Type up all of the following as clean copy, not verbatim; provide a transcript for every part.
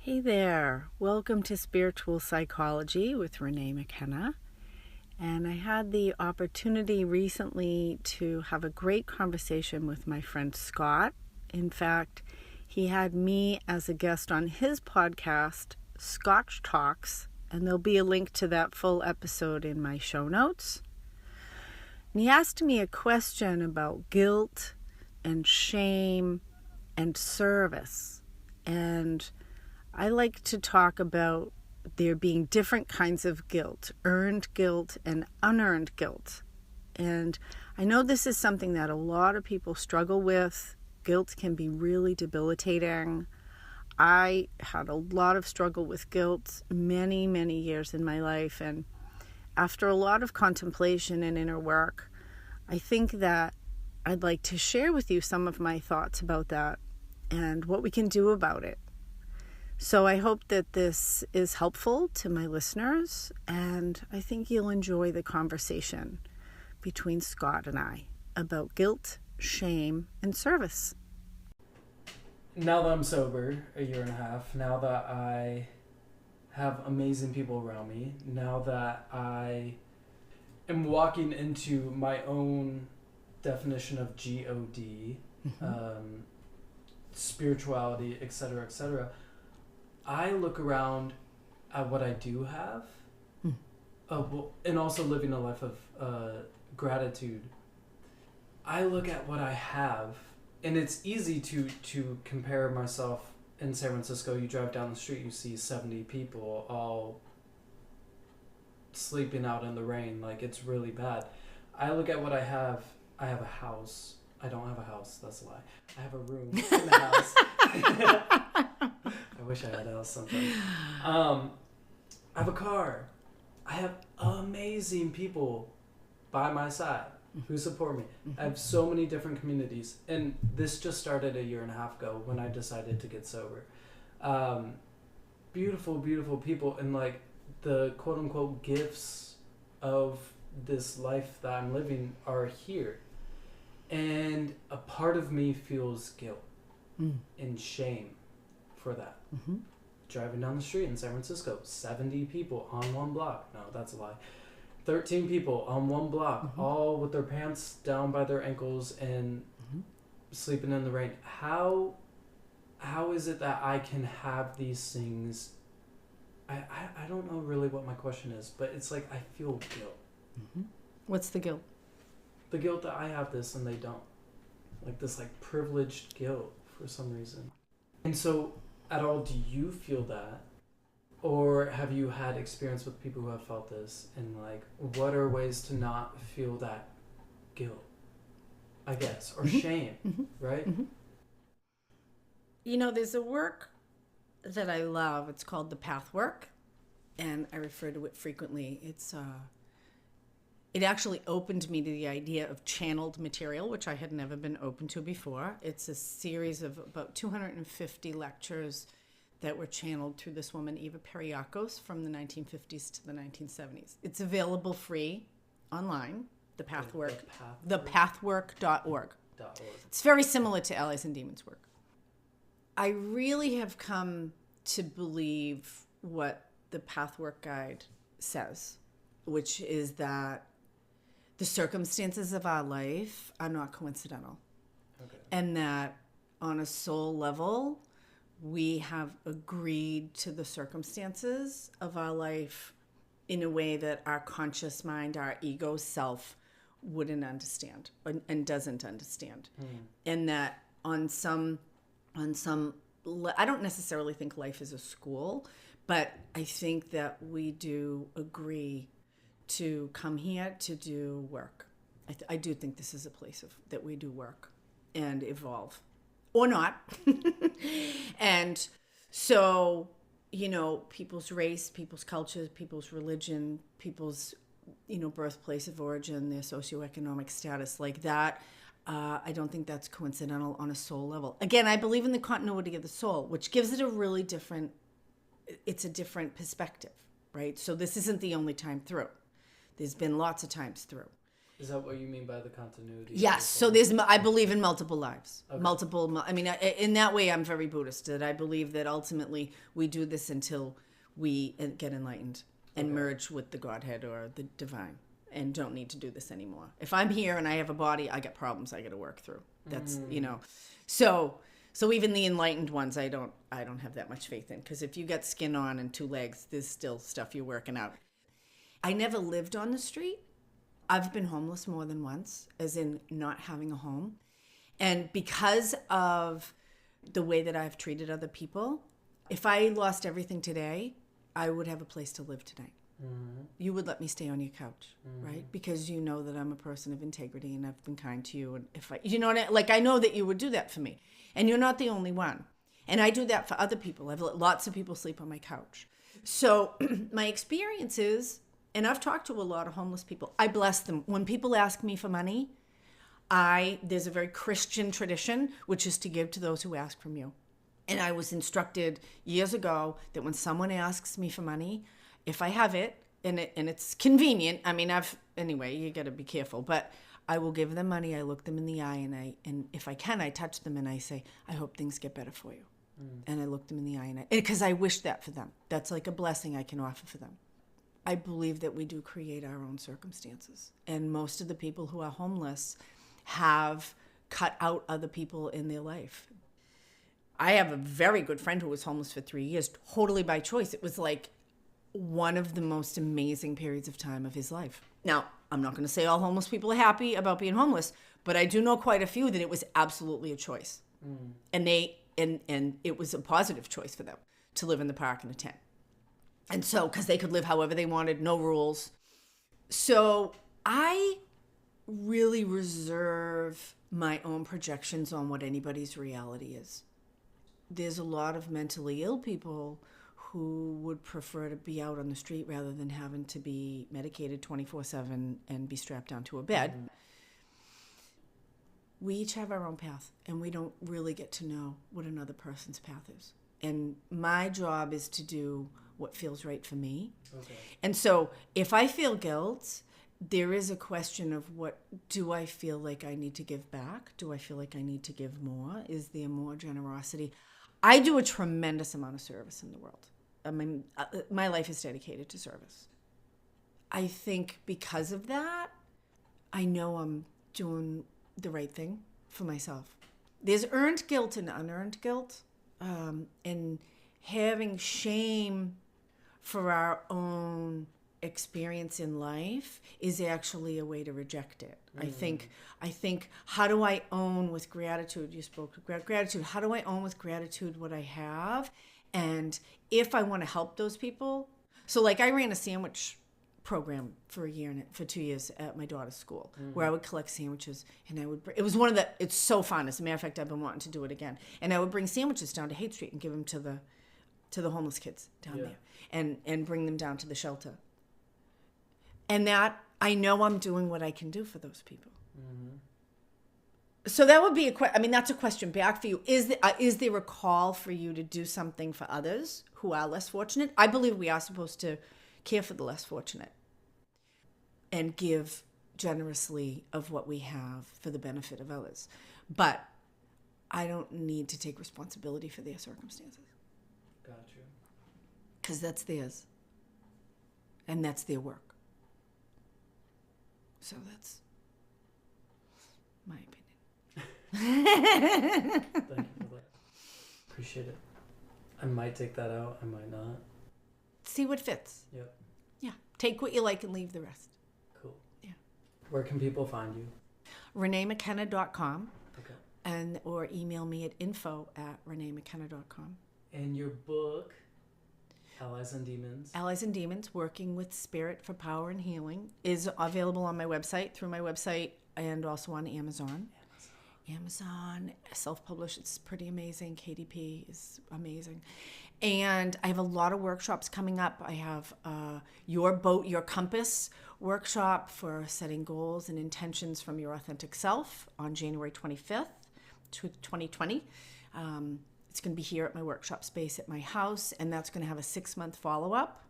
Hey there, welcome to Spiritual Psi-Kology with Renee McKenna. And I had the opportunity recently to have a great conversation with my friend Scott. In fact, he had me as a guest on his podcast, Scotch Talks, and there'll be a link to that full episode in my show notes. And he asked me a question about guilt and shame and service. And I like to talk about there being different kinds of guilt, earned guilt and unearned guilt. And I know this is something that a lot of people struggle with. Guilt can be really debilitating. I had a lot of struggle with guilt many, many years in my life. And after a lot of contemplation and inner work, I think that I'd like to share with you some of my thoughts about that and what we can do about it. So I hope that this is helpful to my listeners, and I think you'll enjoy the conversation between Scott and I about guilt, shame, and service. Now that I'm sober, a year and a half, now that I have amazing people around me, now that I am walking into my own definition of God, spirituality, etc., I look around at what I do have, and also living a life of gratitude. I look at what I have, and it's easy to compare myself in San Francisco. You drive down the street, you see 70 people all sleeping out in the rain. Like, it's really bad. I look at what I have. I have a house. I don't have a house. That's a lie. I have a room in the house. I wish I had a house sometime. I have a car. I have amazing people by my side who support me. I have so many different communities. And this just started a year and a half ago when I decided to get sober. Beautiful, beautiful people. And like the quote unquote gifts of this life that I'm living are here. And a part of me feels guilt and shame for that. Driving down the street in San Francisco, 70 people on one block. No, that's a lie. 13 people on one block, all with their pants down by their ankles and sleeping in the rain. How is it that I can have these things? I don't know really what my question is, but it's like I feel guilt. What's the guilt? The guilt that I have this and they don't. Like this like privileged guilt for some reason. And so at all, do you feel that? Or have you had experience with people who have felt this? And like, what are ways to not feel that guilt, I guess, or shame, right? You know, there's a work that I love. It's called The Path Work, and I refer to it frequently. It actually opened me to the idea of channeled material, which I had never been open to before. It's a series of about 250 lectures that were channeled through this woman, Eva Periakos, from the 1950s to the 1970s. It's available free online, The Path Work, thepathwork.org. It's very similar to Allies and Demons work. I really have come to believe what the Path Work Guide says, which is that the circumstances of our life are not coincidental. Okay. And that on a soul level, we have agreed to the circumstances of our life in a way that our conscious mind, our ego self, wouldn't understand and doesn't understand. And that on some, I don't necessarily think life is a school, but I think that we do agree to come here to do work. I do think this is a place that we do work and evolve. Or not. And so, you know, people's race, people's culture, people's religion, people's, you know, birthplace of origin, their socioeconomic status, like that, I don't think that's coincidental on a soul level. Again, I believe in the continuity of the soul, which gives it a really different, it's a different perspective, right? So this isn't the only time through. There's been lots of times through. Is that what you mean by the continuity? Yes. So I believe in multiple lives. Okay. I mean, in that way, I'm very Buddhist, that I believe that ultimately we do this until we get enlightened and merge with the Godhead or the divine, and don't need to do this anymore. If I'm here and I have a body, I got problems I got to work through. That's, so even the enlightened ones, I don't have that much faith in, because if you got skin on and 2 legs, there's still stuff you're working out. I never lived on the street. I've been homeless more than once, as in not having a home. And because of the way that I've treated other people, if I lost everything today, I would have a place to live tonight. Mm-hmm. You would let me stay on your couch, right? Because you know that I'm a person of integrity and I've been kind to you. And if I know that you would do that for me. And you're not the only one. And I do that for other people. I've let lots of people sleep on my couch. So my experience is, and I've talked to a lot of homeless people, I bless them. When people ask me for money, there's a very Christian tradition, which is to give to those who ask from you. And I was instructed years ago that when someone asks me for money, if I have it, and it's convenient, I mean, anyway, you got to be careful, but I will give them money. I look them in the eye, and if I can, I touch them and I say, I hope things get better for you. And I look them in the eye, because I wish that for them. That's like a blessing I can offer for them. I believe that we do create our own circumstances. And most of the people who are homeless have cut out other people in their life. I have a very good friend who was homeless for 3 years, totally by choice. It was like one of the most amazing periods of time of his life. Now, I'm not going to say all homeless people are happy about being homeless, but I do know quite a few that it was absolutely a choice. And it was a positive choice for them to live in the park in a tent. And so, because they could live however they wanted, no rules. So I really reserve my own projections on what anybody's reality is. There's a lot of mentally ill people who would prefer to be out on the street rather than having to be medicated 24/7 and be strapped down to a bed. We each have our own path, and we don't really get to know what another person's path is. And my job is to do what feels right for me. Okay. And so if I feel guilt, there is a question of, what do I feel like I need to give back? Do I feel like I need to give more? Is there more generosity? I do a tremendous amount of service in the world. I mean, my life is dedicated to service. I think because of that, I know I'm doing the right thing for myself. There's earned guilt and unearned guilt, and having shame for our own experience in life is actually a way to reject it. I think, how do I own with gratitude? You spoke about gratitude. How do I own with gratitude what I have? And if I want to help those people, so like I ran a sandwich program for 2 years at my daughter's school, where I would collect sandwiches, and it's so fun. As a matter of fact, I've been wanting to do it again. And I would bring sandwiches down to Haight Street and give them to the homeless kids down there, and bring them down to the shelter. And that, I know I'm doing what I can do for those people. So that would be that's a question back for you. Is there a call for you to do something for others who are less fortunate? I believe we are supposed to care for the less fortunate and give generously of what we have for the benefit of others. But I don't need to take responsibility for their circumstances. Gotcha. Because that's theirs. And that's their work. So that's my opinion. Thank you for that. Appreciate it. I might take that out. I might not. See what fits. Yep. Yeah. Take what you like and leave the rest. Cool. Yeah. Where can people find you? ReneeMcKenna.com. Okay. Or email me at info@ReneeMcKenna.com. And your book, Allies and Demons. Allies and Demons, Working with Spirit for Power and Healing, is available on my website, through my website, and also on Amazon. Self-published. It's pretty amazing. KDP is amazing. And I have a lot of workshops coming up. I have Your Boat, Your Compass workshop for setting goals and intentions from your authentic self on January 25th, 2020. It's going to be here at my workshop space at my house, and that's going to have a 6-month follow-up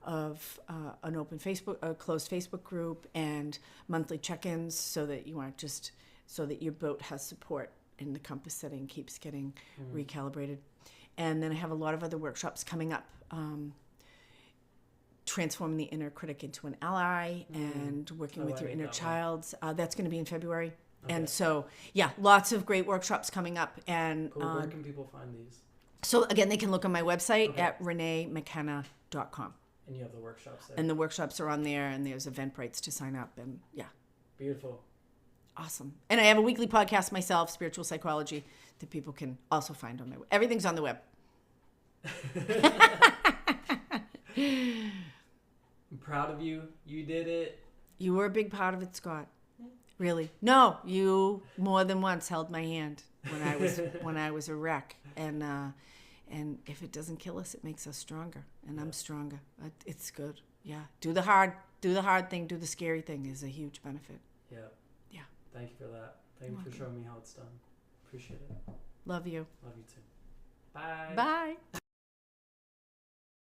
of an open Facebook, a closed Facebook group, and monthly check-ins, so that you aren't just so that your boat has support and the compass setting keeps getting recalibrated. And then I have a lot of other workshops coming up. Transforming the inner critic into an ally, and working with your inner child. That's going to be in February. Okay. And so, yeah, lots of great workshops coming up. And cool. Where can people find these? So again, they can look on my website at reneemckenna.com. And you have the workshops there. And the workshops are on there, and there's Eventbrites to sign up. And yeah. Beautiful. Awesome. And I have a weekly podcast myself, Spiritual Psi-Kology, that people can also find on my web. Everything's on the web. I'm proud of you. You did it. You were a big part of it, Scott. Really. No, you more than once held my hand when I was a wreck. And if it doesn't kill us, it makes us stronger. And I'm stronger. It's good. Yeah. Do the hard thing, do the scary thing is a huge benefit. Yeah. Yeah. Thank you for that. Thank you for showing me how it's done. Appreciate it. Love you. Love you too. Bye. Bye.